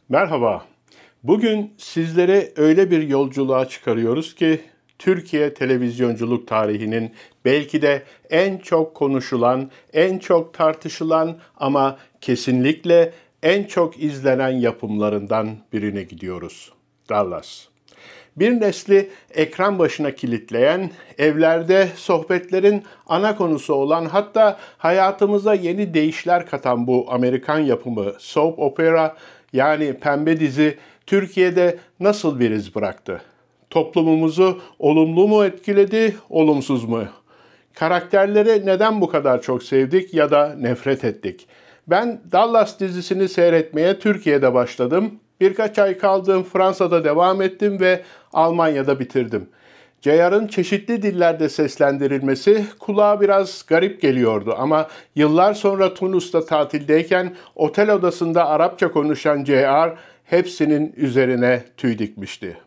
Merhaba. Bugün sizlere öyle bir yolculuğa çıkarıyoruz ki Türkiye televizyonculuk tarihinin belki de en çok konuşulan, en çok tartışılan ama kesinlikle en çok izlenen yapımlarından birine gidiyoruz. Dallas. Bir nesli ekran başına kilitleyen, evlerde sohbetlerin ana konusu olan, hatta hayatımıza yeni deyişler katan bu Amerikan yapımı soap opera yani pembe dizi Türkiye'de nasıl bir iz bıraktı? Toplumumuzu olumlu mu etkiledi, olumsuz mu? Karakterleri neden bu kadar çok sevdik ya da nefret ettik? Ben Dallas dizisini seyretmeye Türkiye'de başladım. Birkaç ay kaldım, Fransa'da devam ettim ve Almanya'da bitirdim. JR'ın çeşitli dillerde seslendirilmesi kulağa biraz garip geliyordu ama yıllar sonra Tunus'ta tatildeyken otel odasında Arapça konuşan JR hepsinin üzerine tüy dikmişti.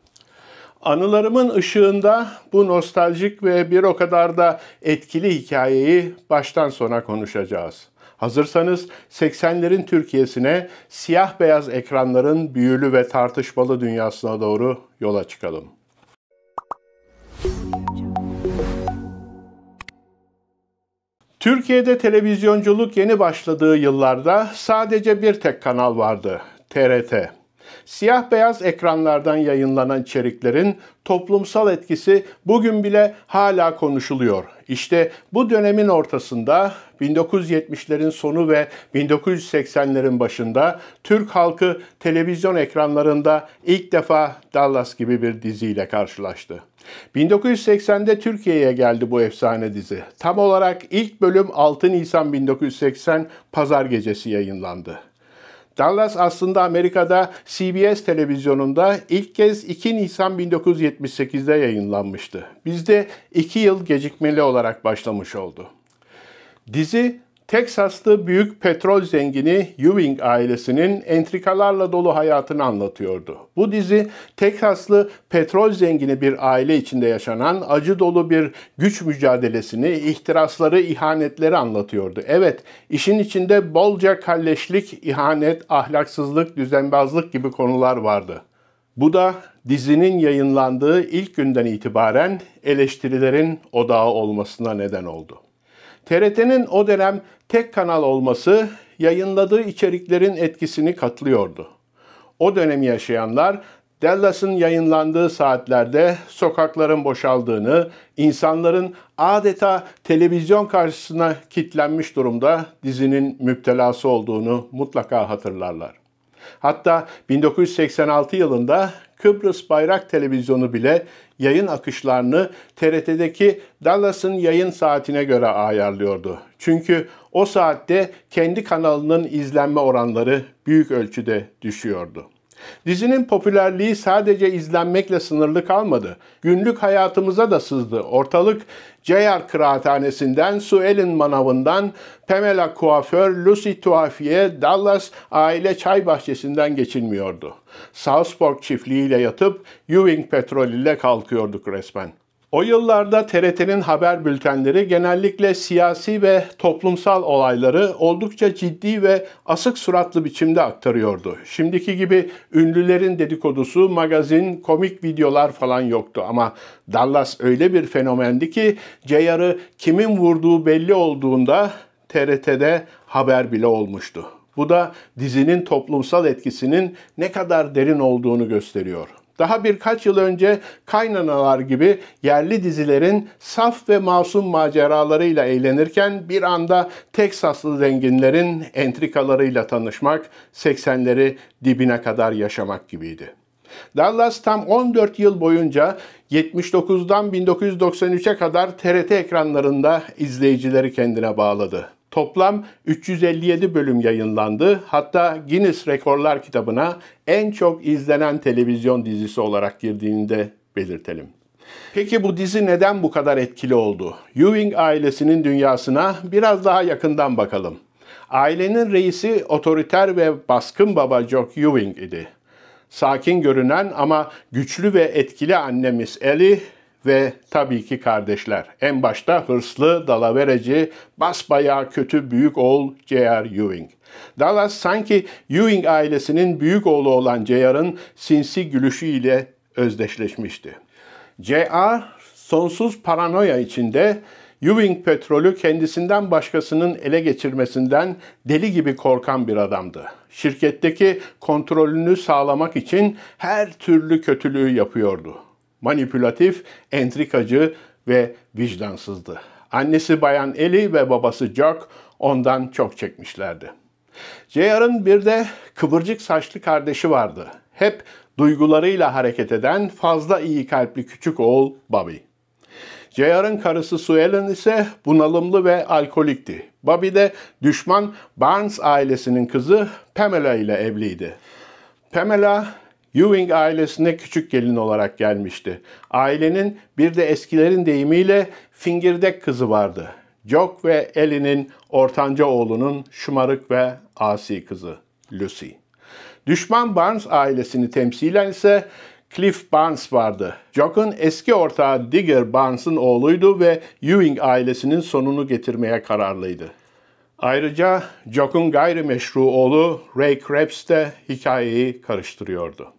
Anılarımın ışığında bu nostaljik ve bir o kadar da etkili hikayeyi baştan sona konuşacağız. Hazırsanız 80'lerin Türkiye'sine, siyah beyaz ekranların büyülü ve tartışmalı dünyasına doğru yola çıkalım. Türkiye'de televizyonculuk yeni başladığı yıllarda sadece bir tek kanal vardı, TRT. Siyah beyaz ekranlardan yayınlanan içeriklerin toplumsal etkisi bugün bile hala konuşuluyor. İşte bu dönemin ortasında 1970'lerin sonu ve 1980'lerin başında Türk halkı televizyon ekranlarında ilk defa Dallas gibi bir diziyle karşılaştı. 1980'de Türkiye'ye geldi bu efsane dizi. Tam olarak ilk bölüm 6 Nisan 1980 Pazar gecesi yayınlandı. Dallas aslında Amerika'da CBS televizyonunda ilk kez 2 Nisan 1978'de yayınlanmıştı. Bizde 2 yıl gecikmeli olarak başlamış oldu. Dizi, Teksaslı büyük petrol zengini Ewing ailesinin entrikalarla dolu hayatını anlatıyordu. Bu dizi, Teksaslı petrol zengini bir aile içinde yaşanan acı dolu bir güç mücadelesini, ihtirasları, ihanetleri anlatıyordu. Evet, işin içinde bolca kalleşlik, ihanet, ahlaksızlık, düzenbazlık gibi konular vardı. Bu da dizinin yayınlandığı ilk günden itibaren eleştirilerin odağı olmasına neden oldu. TRT'nin o dönem tek kanal olması yayınladığı içeriklerin etkisini katlıyordu. O dönemi yaşayanlar Dallas'ın yayınlandığı saatlerde sokakların boşaldığını, insanların adeta televizyon karşısına kilitlenmiş durumda dizinin müptelası olduğunu mutlaka hatırlarlar. Hatta 1986 yılında Kıbrıs Bayrak Televizyonu bile yayın akışlarını TRT'deki Dallas'ın yayın saatine göre ayarlıyordu. Çünkü o saatte kendi kanalının izlenme oranları büyük ölçüde düşüyordu. Dizinin popülerliği sadece izlenmekle sınırlı kalmadı. Günlük hayatımıza da sızdı. Ortalık JR Kıraathanesi'nden, Sue Ellen Manavı'ndan, Pamela Kuaför, Lucy Tuhafiye, Dallas Aile Çay Bahçesi'nden geçilmiyordu. Southport çiftliğiyle yatıp Ewing Petrol ile kalkıyorduk resmen. O yıllarda TRT'nin haber bültenleri genellikle siyasi ve toplumsal olayları oldukça ciddi ve asık suratlı biçimde aktarıyordu. Şimdiki gibi ünlülerin dedikodusu, magazin, komik videolar falan yoktu ama Dallas öyle bir fenomendi ki JR'ı kimin vurduğu belli olduğunda TRT'de haber bile olmuştu. Bu da dizinin toplumsal etkisinin ne kadar derin olduğunu gösteriyor. Daha birkaç yıl önce Kaynanalar gibi yerli dizilerin saf ve masum maceralarıyla eğlenirken bir anda Teksaslı zenginlerin entrikalarıyla tanışmak, 80'leri dibine kadar yaşamak gibiydi. Dallas tam 14 yıl boyunca 79'dan 1993'e kadar TRT ekranlarında izleyicileri kendine bağladı. Toplam 357 bölüm yayınlandı. Hatta Guinness Rekorlar kitabına en çok izlenen televizyon dizisi olarak girdiğini de belirtelim. Peki bu dizi neden bu kadar etkili oldu? Ewing ailesinin dünyasına biraz daha yakından bakalım. Ailenin reisi otoriter ve baskın baba Jock Ewing idi. Sakin görünen ama güçlü ve etkili annemiz Ellie ve tabii ki kardeşler. En başta hırslı, dalavereci, basbayağı kötü büyük oğul J.R. Ewing. Dallas sanki Ewing ailesinin büyük oğlu olan J.R.'ın sinsi gülüşüyle özdeşleşmişti. J.R. sonsuz paranoya içinde Ewing petrolü kendisinden başkasının ele geçirmesinden deli gibi korkan bir adamdı. Şirketteki kontrolünü sağlamak için her türlü kötülüğü yapıyordu. Manipülatif, entrikacı ve vicdansızdı. Annesi Bayan Ellie ve babası Jock ondan çok çekmişlerdi. J.R.'ın bir de kıvırcık saçlı kardeşi vardı. Hep duygularıyla hareket eden fazla iyi kalpli küçük oğul Bobby. J.R.'ın karısı Sue Ellen ise bunalımlı ve alkolikti. Bobby de düşman Barnes ailesinin kızı Pamela ile evliydi. Pamela, Ewing ailesine küçük gelin olarak gelmişti. Ailenin bir de eskilerin deyimiyle fingirdek kızı vardı. Jock ve Ellie'nin ortanca oğlunun şımarık ve asi kızı Lucy. Düşman Barnes ailesini temsilen ise Cliff Barnes vardı. Jock'un eski ortağı Digger Barnes'ın oğluydu ve Ewing ailesinin sonunu getirmeye kararlıydı. Ayrıca Jock'un gayrimeşru oğlu Ray Krebs de hikayeyi karıştırıyordu.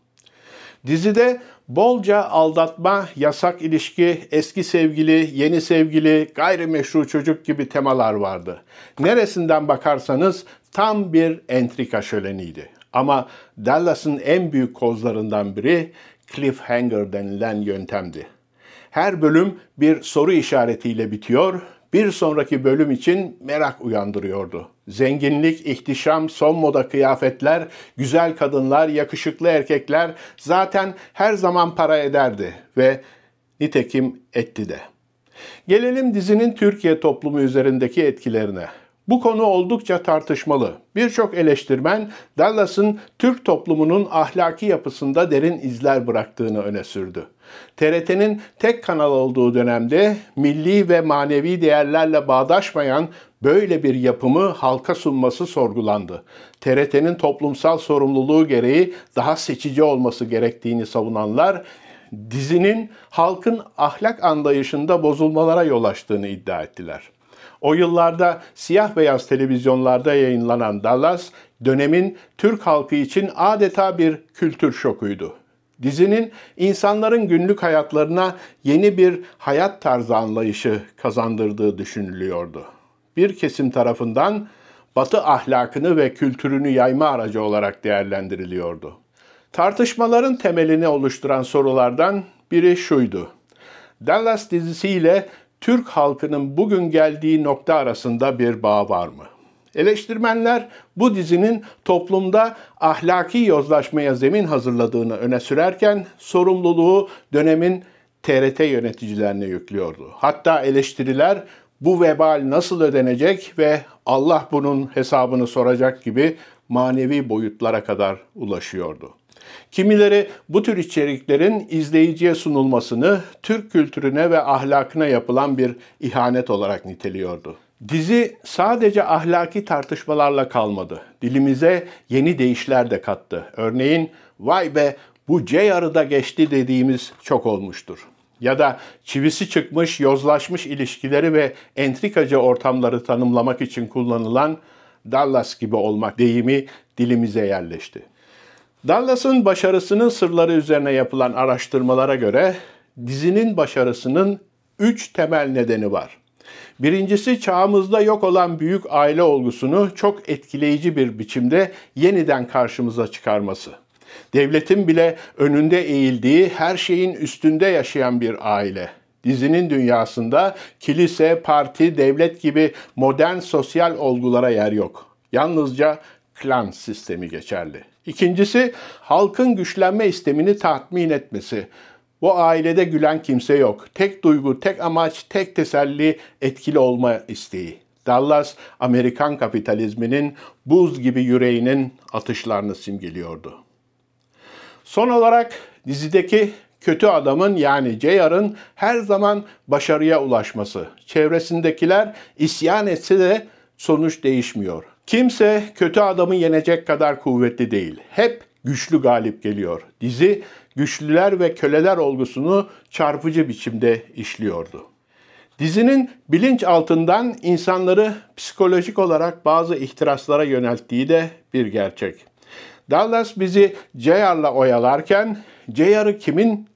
Dizide bolca aldatma, yasak ilişki, eski sevgili, yeni sevgili, gayrimeşru çocuk gibi temalar vardı. Neresinden bakarsanız tam bir entrika şöleniydi. Ama Dallas'ın en büyük kozlarından biri cliffhanger denilen yöntemdi. Her bölüm bir soru işaretiyle bitiyor, bir sonraki bölüm için merak uyandırıyordu. Zenginlik, ihtişam, son moda kıyafetler, güzel kadınlar, yakışıklı erkekler zaten her zaman para ederdi ve nitekim etti de. Gelelim dizinin Türkiye toplumu üzerindeki etkilerine. Bu konu oldukça tartışmalı. Birçok eleştirmen Dallas'ın Türk toplumunun ahlaki yapısında derin izler bıraktığını öne sürdü. TRT'nin tek kanal olduğu dönemde milli ve manevi değerlerle bağdaşmayan böyle bir yapımı halka sunması sorgulandı. TRT'nin toplumsal sorumluluğu gereği daha seçici olması gerektiğini savunanlar, dizinin halkın ahlak anlayışında bozulmalara yol açtığını iddia ettiler. O yıllarda siyah beyaz televizyonlarda yayınlanan Dallas, dönemin Türk halkı için adeta bir kültür şokuydu. Dizinin insanların günlük hayatlarına yeni bir hayat tarzı anlayışı kazandırdığı düşünülüyordu. Bir kesim tarafından Batı ahlakını ve kültürünü yayma aracı olarak değerlendiriliyordu. Tartışmaların temelini oluşturan sorulardan biri şuydu: Dallas dizisiyle Türk halkının bugün geldiği nokta arasında bir bağ var mı? Eleştirmenler bu dizinin toplumda ahlaki yozlaşmaya zemin hazırladığını öne sürerken sorumluluğu dönemin TRT yöneticilerine yüklüyordu. Hatta eleştiriler bu vebal nasıl ödenecek ve Allah bunun hesabını soracak gibi manevi boyutlara kadar ulaşıyordu. Kimileri bu tür içeriklerin izleyiciye sunulmasını Türk kültürüne ve ahlakına yapılan bir ihanet olarak niteliyordu. Dizi sadece ahlaki tartışmalarla kalmadı. Dilimize yeni deyişler de kattı. Örneğin "vay be bu J.R.'ı da geçti" dediğimiz çok olmuştur. Ya da çivisi çıkmış, yozlaşmış ilişkileri ve entrikacı ortamları tanımlamak için kullanılan Dallas gibi olmak deyimi dilimize yerleşti. Dallas'ın başarısının sırları üzerine yapılan araştırmalara göre dizinin başarısının 3 temel nedeni var. Birincisi, çağımızda yok olan büyük aile olgusunu çok etkileyici bir biçimde yeniden karşımıza çıkarması. Devletin bile önünde eğildiği, her şeyin üstünde yaşayan bir aile. Dizinin dünyasında kilise, parti, devlet gibi modern sosyal olgulara yer yok. Yalnızca klan sistemi geçerli. İkincisi, halkın güçlenme istemini tatmin etmesi. Bu ailede gülen kimse yok. Tek duygu, tek amaç, tek teselli etkili olma isteği. Dallas, Amerikan kapitalizminin buz gibi yüreğinin atışlarını simgeliyordu. Son olarak dizideki kötü adamın yani J.R.'ın her zaman başarıya ulaşması. Çevresindekiler isyan etse de sonuç değişmiyor. Kimse kötü adamı yenecek kadar kuvvetli değil. Hep güçlü galip geliyor. Dizi güçlüler ve köleler olgusunu çarpıcı biçimde işliyordu. Dizinin bilinçaltından insanları psikolojik olarak bazı ihtiraslara yönelttiği de bir gerçek. Dallas bizi JR'la oyalarken JR'ı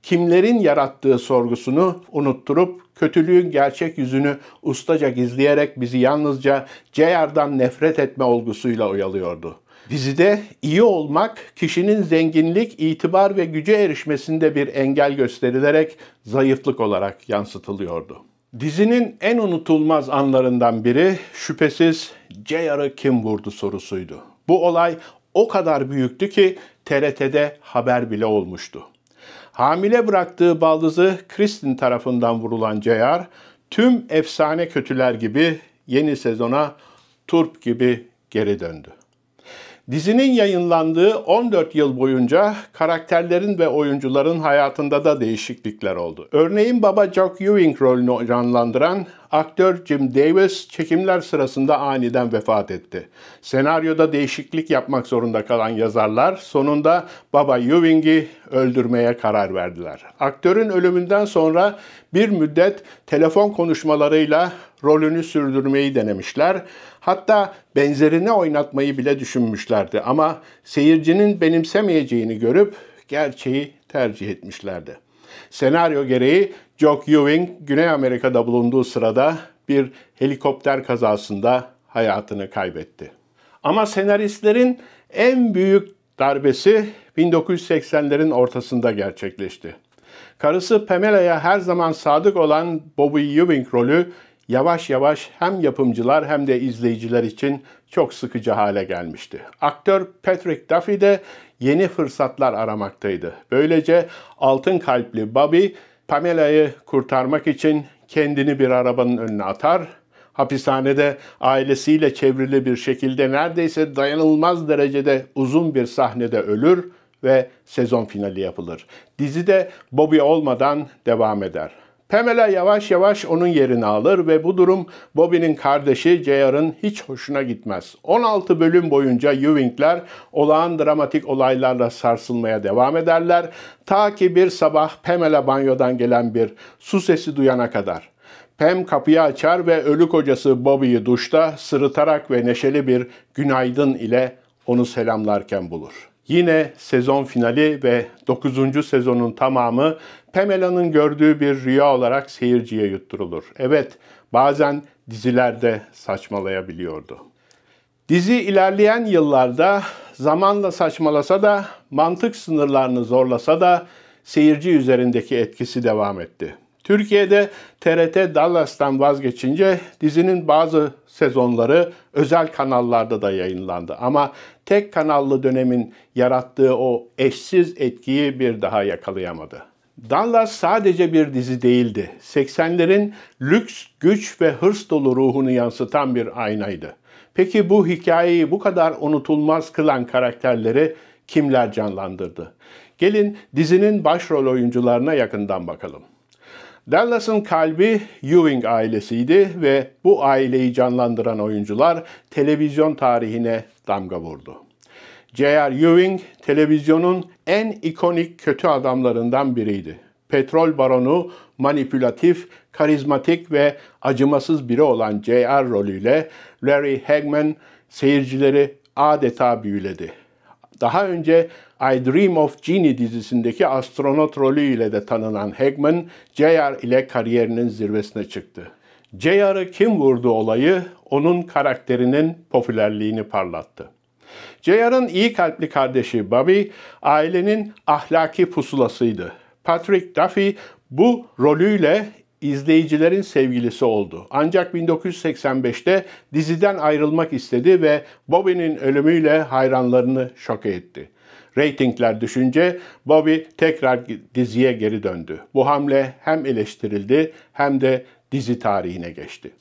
kimlerin yarattığı sorgusunu unutturup kötülüğün gerçek yüzünü ustaca gizleyerek bizi yalnızca JR'dan nefret etme olgusuyla oyalıyordu. Dizide iyi olmak kişinin zenginlik, itibar ve güce erişmesinde bir engel gösterilerek zayıflık olarak yansıtılıyordu. Dizinin en unutulmaz anlarından biri şüphesiz JR'ı kim vurdu sorusuydu. Bu olay o kadar büyüktü ki TRT'de haber bile olmuştu. Hamile bıraktığı baldızı Kristin tarafından vurulan JR, tüm efsane kötüler gibi yeni sezona turp gibi geri döndü. Dizinin yayınlandığı 14 yıl boyunca karakterlerin ve oyuncuların hayatında da değişiklikler oldu. Örneğin baba Jock Ewing rolünü canlandıran aktör Jim Davis çekimler sırasında aniden vefat etti. Senaryoda değişiklik yapmak zorunda kalan yazarlar sonunda baba Ewing'i öldürmeye karar verdiler. Aktörün ölümünden sonra bir müddet telefon konuşmalarıyla rolünü sürdürmeyi denemişler. Hatta benzerini oynatmayı bile düşünmüşlerdi ama seyircinin benimsemeyeceğini görüp gerçeği tercih etmişlerdi. Senaryo gereği Jock Ewing, Güney Amerika'da bulunduğu sırada bir helikopter kazasında hayatını kaybetti. Ama senaristlerin en büyük darbesi 1980'lerin ortasında gerçekleşti. Karısı Pamela'ya her zaman sadık olan Bobby Ewing rolü yavaş yavaş hem yapımcılar hem de izleyiciler için çok sıkıcı hale gelmişti. Aktör Patrick Duffy de yeni fırsatlar aramaktaydı. Böylece altın kalpli Bobby, Pamela'yı kurtarmak için kendini bir arabanın önüne atar, hapishanede ailesiyle çevrili bir şekilde neredeyse dayanılmaz derecede uzun bir sahnede ölür ve sezon finali yapılır. Dizi de Bobby olmadan devam eder. Pamela yavaş yavaş onun yerini alır ve bu durum Bobby'nin kardeşi JR'ın hiç hoşuna gitmez. 16 bölüm boyunca Ewing'ler olağan dramatik olaylarla sarsılmaya devam ederler. Ta ki bir sabah Pamela banyodan gelen bir su sesi duyana kadar. Pam kapıyı açar ve ölü kocası Bobby'yi duşta sırıtarak ve neşeli bir günaydın ile onu selamlarken bulur. Yine sezon finali ve 9. sezonun tamamı Pamela'nın gördüğü bir rüya olarak seyirciye yutturulur. Evet, bazen dizilerde saçmalayabiliyordu. Dizi ilerleyen yıllarda zamanla saçmalasa da, mantık sınırlarını zorlasa da seyirci üzerindeki etkisi devam etti. Türkiye'de TRT Dallas'tan vazgeçince dizinin bazı sezonları özel kanallarda da yayınlandı. Ama tek kanallı dönemin yarattığı o eşsiz etkiyi bir daha yakalayamadı. Dallas sadece bir dizi değildi. 80'lerin lüks, güç ve hırs dolu ruhunu yansıtan bir aynaydı. Peki bu hikayeyi bu kadar unutulmaz kılan karakterleri kimler canlandırdı? Gelin dizinin başrol oyuncularına yakından bakalım. Dallas'ın kalbi Ewing ailesiydi ve bu aileyi canlandıran oyuncular televizyon tarihine damga vurdu. J.R. Ewing, televizyonun en ikonik kötü adamlarından biriydi. Petrol baronu, manipülatif, karizmatik ve acımasız biri olan J.R. rolüyle Larry Hagman seyircileri adeta büyüledi. Daha önce I Dream of Jeannie dizisindeki astronot rolüyle de tanınan Hagman, JR ile kariyerinin zirvesine çıktı. JR'ı kim vurdu olayı onun karakterinin popülerliğini parlattı. JR'ın iyi kalpli kardeşi Bobby, ailenin ahlaki pusulasıydı. Patrick Duffy bu rolüyle izleyicilerin sevgilisi oldu. Ancak 1985'te diziden ayrılmak istedi ve Bobby'nin ölümüyle hayranlarını şoke etti. Reytingler düşünce Bobby tekrar diziye geri döndü. Bu hamle hem eleştirildi hem de dizi tarihine geçti.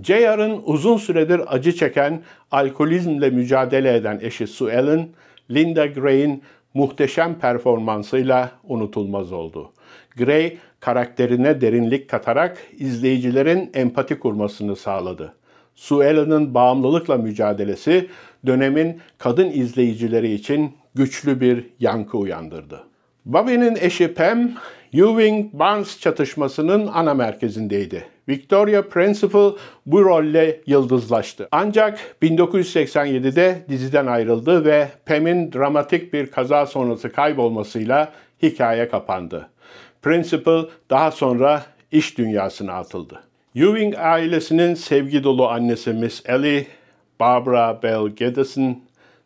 JR'ın uzun süredir acı çeken, alkolizmle mücadele eden eşi Sue Ellen, Linda Gray'in muhteşem performansıyla unutulmaz oldu. Gray, karakterine derinlik katarak izleyicilerin empati kurmasını sağladı. Sue Ellen'ın bağımlılıkla mücadelesi dönemin kadın izleyicileri için güçlü bir yankı uyandırdı. Bobby'nin eşi Pam, Ewing-Barnes çatışmasının ana merkezindeydi. Victoria Principal bu rolle yıldızlaştı. Ancak 1987'de diziden ayrıldı ve Pam'in dramatik bir kaza sonrası kaybolmasıyla hikaye kapandı. Principal daha sonra iş dünyasına atıldı. Ewing ailesinin sevgi dolu annesi Miss Ellie, Barbara Bell Geddes'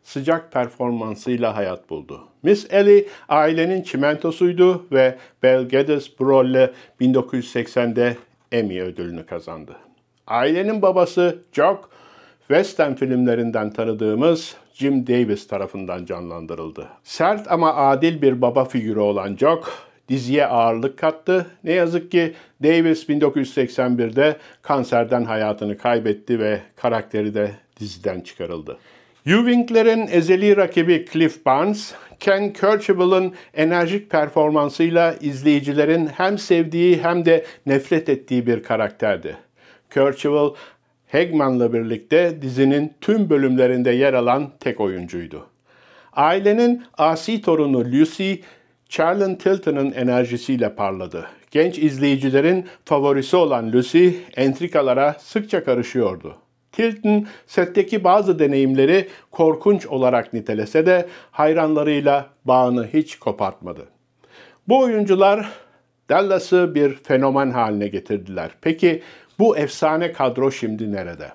sıcak performansıyla hayat buldu. Miss Ellie ailenin çimentosuydu ve Belle Geddes bu rolle 1980'de Emmy ödülünü kazandı. Ailenin babası Jock, western filmlerinden tanıdığımız Jim Davis tarafından canlandırıldı. Sert ama adil bir baba figürü olan Jock, diziye ağırlık kattı. Ne yazık ki Davis 1981'de kanserden hayatını kaybetti ve karakteri de diziden çıkarıldı. Ewing'lerin ezeli rakibi Cliff Barnes, Ken Kirchable'ın enerjik performansıyla izleyicilerin hem sevdiği hem de nefret ettiği bir karakterdi. Kirchable, Hageman'la birlikte dizinin tüm bölümlerinde yer alan tek oyuncuydu. Ailenin asi torunu Lucy, Charlton Tilton'ın enerjisiyle parladı. Genç izleyicilerin favorisi olan Lucy, entrikalara sıkça karışıyordu. Tilton, setteki bazı deneyimleri korkunç olarak nitelese de hayranlarıyla bağını hiç kopartmadı. Bu oyuncular Dallas'ı bir fenomen haline getirdiler. Peki bu efsane kadro şimdi nerede?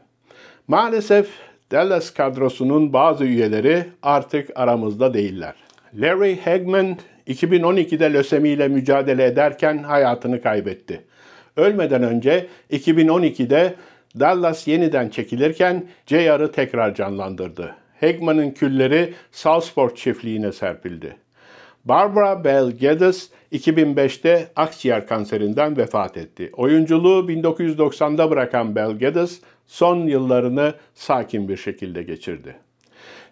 Maalesef Dallas kadrosunun bazı üyeleri artık aramızda değiller. Larry Hagman 2012'de lösemi ile mücadele ederken hayatını kaybetti. Ölmeden önce 2012'de Dallas yeniden çekilirken JR'ı tekrar canlandırdı. Hagman'ın külleri Southport çiftliğine serpildi. Barbara Bell Geddes 2005'te akciğer kanserinden vefat etti. Oyunculuğu 1990'da bırakan Bell Geddes son yıllarını sakin bir şekilde geçirdi.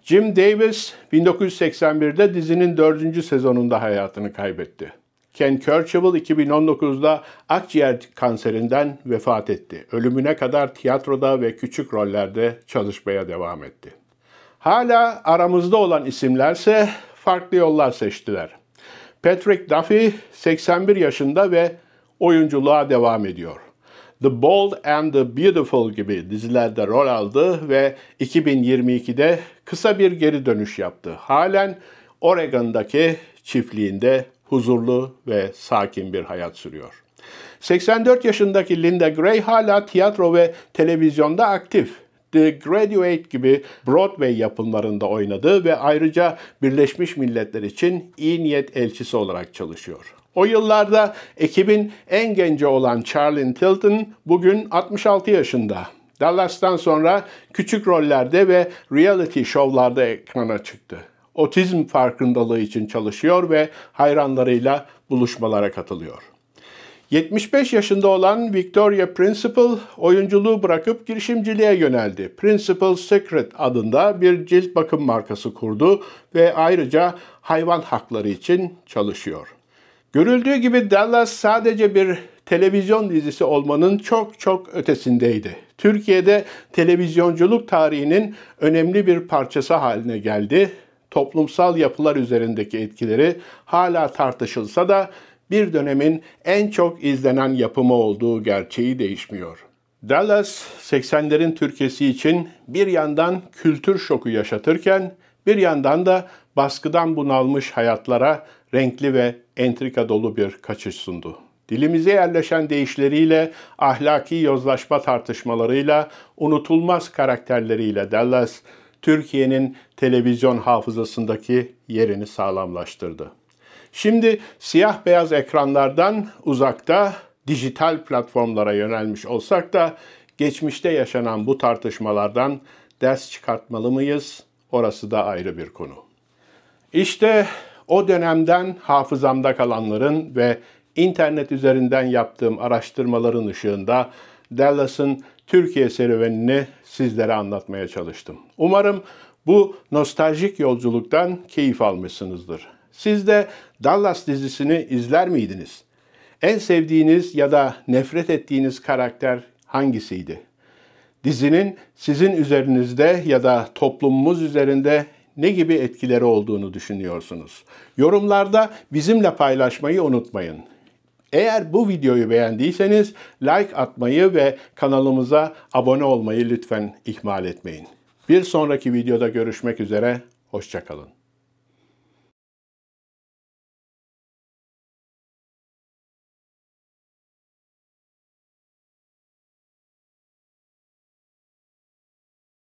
Jim Davis 1981'de dizinin 4. sezonunda hayatını kaybetti. Ken Kirchable 2019'da akciğer kanserinden vefat etti. Ölümüne kadar tiyatroda ve küçük rollerde çalışmaya devam etti. Hala aramızda olan isimlerse farklı yollar seçtiler. Patrick Duffy 81 yaşında ve oyunculuğa devam ediyor. The Bold and the Beautiful gibi dizilerde rol aldı ve 2022'de kısa bir geri dönüş yaptı. Halen Oregon'daki çiftliğinde huzurlu ve sakin bir hayat sürüyor. 84 yaşındaki Linda Gray hala tiyatro ve televizyonda aktif. The Graduate gibi Broadway yapımlarında oynadı ve ayrıca Birleşmiş Milletler için iyi niyet elçisi olarak çalışıyor. O yıllarda ekibin en genci olan Charlton Tilton bugün 66 yaşında. Dallas'tan sonra küçük rollerde ve reality şovlarda ekrana çıktı. Otizm farkındalığı için çalışıyor ve hayranlarıyla buluşmalara katılıyor. 75 yaşında olan Victoria Principal oyunculuğu bırakıp girişimciliğe yöneldi. Principal Secret adında bir cilt bakım markası kurdu ve ayrıca hayvan hakları için çalışıyor. Görüldüğü gibi Dallas sadece bir televizyon dizisi olmanın çok ötesindeydi. Türkiye'de televizyonculuk tarihinin önemli bir parçası haline geldi. Toplumsal yapılar üzerindeki etkileri hala tartışılsa da bir dönemin en çok izlenen yapımı olduğu gerçeği değişmiyor. Dallas, 80'lerin Türkiye'si için bir yandan kültür şoku yaşatırken bir yandan da baskıdan bunalmış hayatlara renkli ve entrika dolu bir kaçış sundu. Dilimize yerleşen deyişleriyle, ahlaki yozlaşma tartışmalarıyla, unutulmaz karakterleriyle Dallas, Türkiye'nin televizyon hafızasındaki yerini sağlamlaştırdı. Şimdi siyah beyaz ekranlardan uzakta dijital platformlara yönelmiş olsak da geçmişte yaşanan bu tartışmalardan ders çıkartmalı mıyız? Orası da ayrı bir konu. İşte o dönemden hafızamda kalanların ve internet üzerinden yaptığım araştırmaların ışığında Dallas'ın Türkiye serüvenini sizlere anlatmaya çalıştım. Umarım bu nostaljik yolculuktan keyif almışsınızdır. Siz de Dallas dizisini izler miydiniz? En sevdiğiniz ya da nefret ettiğiniz karakter hangisiydi? Dizinin sizin üzerinizde ya da toplumumuz üzerinde ne gibi etkileri olduğunu düşünüyorsunuz? Yorumlarda bizimle paylaşmayı unutmayın. Eğer bu videoyu beğendiyseniz like atmayı ve kanalımıza abone olmayı lütfen ihmal etmeyin. Bir sonraki videoda görüşmek üzere, hoşça kalın.